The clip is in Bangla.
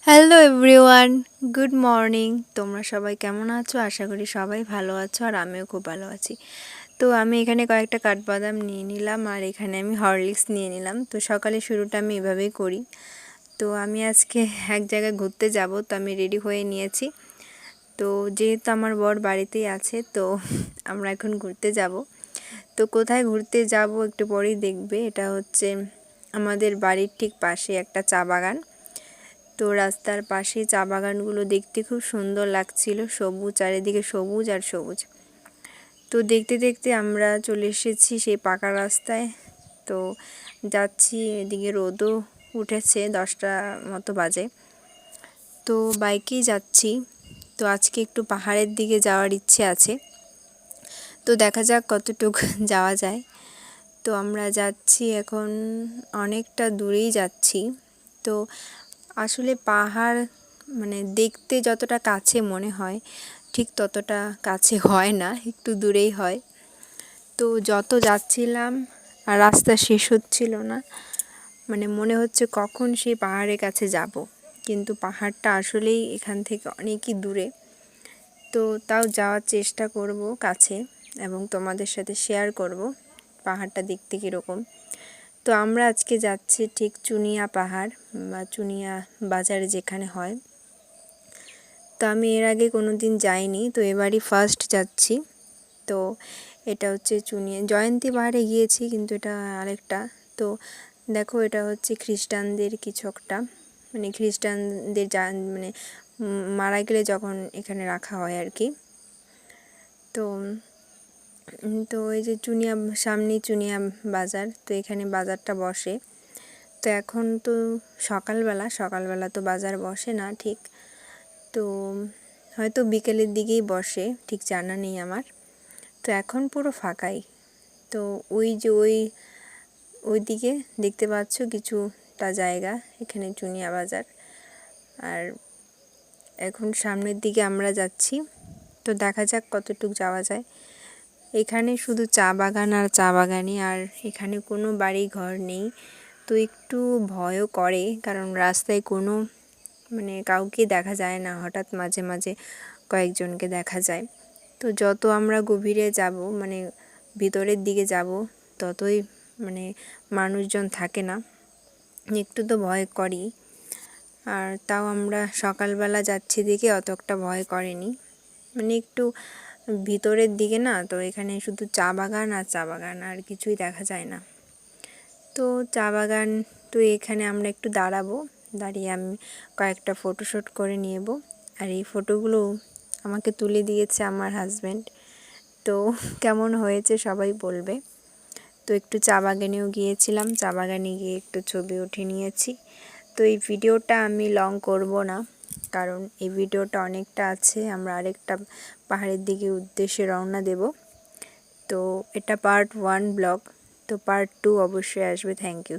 Hello everyone, good morning. তোমরা সবাই কেমন আছো? আশা করি সবাই ভালো আছো, আর আমিও খুব ভালো আছি। তো আমি এখানে কয়েকটা কাঠবাদাম নিয়ে নিলাম, আর এখানে আমি হরলিক্স নিয়ে নিলাম। তো সকালে শুরুটা আমি এভাবেই করি। তো আমি আজকে এক জায়গায় ঘুরতে যাব, তো আমি রেডি হয়ে নিয়েছি। তো যেহেতু আমার বর বাড়িতেই আছে, তো আমরা এখন ঘুরতে যাব। তো কোথায় ঘুরতে যাব একটু পরেই দেখবে। এটা হচ্ছে আমাদের বাড়ির ঠিক পাশে একটা চা বাগান। তো রাস্তার পাশে চা বাগানগুলো দেখতে খুব সুন্দর লাগছিল, সবুজ, চারিদিকে সবুজ আর সবুজ। তো দেখতে দেখতে আমরা চলে এসেছি সেই পাকা রাস্তায়। তো যাচ্ছি, এদিকে রোদও উঠেছে, 10টা মতো বাজে। তো বাইকেই যাচ্ছি। তো আজকে একটু পাহাড়ের দিকে যাওয়ার ইচ্ছে আছে, তো দেখা যাক কতটুকু যাওয়া যায়। তো আমরা যাচ্ছি এখন, অনেকটা দূরেই যাচ্ছি। তো আসলে পাহাড় মানে দেখতে যতটা কাছে মনে হয়, ঠিক ততটা কাছে হয় না, একটু দূরেই হয়। তো যত যাচ্ছিলাম আর রাস্তা শেষ হচ্ছিল না, মানে মনে হচ্ছে কখন সেই পাহাড়ের কাছে যাব, কিন্তু পাহাড়টা আসলেই এখান থেকে অনেকই দূরে। তো তাও যাওয়ার চেষ্টা করব কাছে, এবং তোমাদের সাথে শেয়ার করব পাহাড়টা দেখতে কীরকম। তো আমরা আজকে যাচ্ছি ঠিক চুনিয়া পাহাড় বা চুনিয়া বাজারে যেখানে হয়। তো আমি এর আগে কোনো দিন যাইনি, তো এবারই ফার্স্ট যাচ্ছি। তো এটা হচ্ছে চুনিয়া, জয়ন্তী পাহাড়ে গিয়েছি, কিন্তু এটা আরেকটা। তো দেখো, এটা হচ্ছে খ্রিস্টানদের কিছু একটা, মানে খ্রিস্টানদের মানে মারা গেলে যখন এখানে রাখা হয় আর কি। তো তো এই যে চুনিয়া, সামনেই চুনিয়া বাজার, তো এখানে বাজারটা বসে। তো এখন তো সকালবেলা তো বাজার বসে না ঠিক, তো হয়তো বিকেলের দিকেই বসে, ঠিক জানা নেই আমার। তো এখন পুরো ফাঁকাই। তো ওই যে ওই দিকে দেখতে পাচ্ছ কিছুটা জায়গা, এখানে চুনিয়া বাজার। আর এখন সামনের দিকে আমরা যাচ্ছি, তো দেখা যাক কতটুকু যাওয়া যায়। এখানে শুধু চা বাগান আর চা বাগানই, আর এখানে কোনো বাড়ি ঘর নেই। তো একটু ভয়ও করে, কারণ রাস্তায় কোনো মানে কাউকে দেখা যায় না, হঠাৎ মাঝে মাঝে কয়েকজনকে দেখা যায়। তো যত আমরা গভীরে যাব, মানে ভিতরের দিকে যাব, ততই মানে মানুষজন থাকে না, একটু তো ভয় করি। আর তাও আমরা সকালবেলা যাচ্ছি দেখে অত একটা ভয় করেনি, মানে একটু ভিতরের দিকে না, তো এখানে শুধু চা বাগান আর চা বাগান, আর কিছুই দেখা যায় না। তো চা বাগান, তো এখানে আমরা একটু দাঁড়াবো, দাঁড়িয়ে আমি কয়েকটা ফটোশ্যুট করে নেব। আর এই ফটোগুলো আমাকে তুলে দিয়েছে আমার হাজব্যান্ড। তো কেমন হয়েছে সবাই বলবে। তো একটু চা বাগানেও গিয়েছিলাম, চা বাগানে গিয়ে একটু ছবি উঠে নিয়েছি। তো এই ভিডিওটা আমি লং করব না, কারণ এই ভিডিওটা অনেকটা আছে, আমরা আরেকটা পাহাড়ের দিকে উদ্দেশ্যে রওনা দেব। তো এটা পার্ট 1 ব্লগ, তো পার্ট 2 অবশ্যই আসবে। Thank you.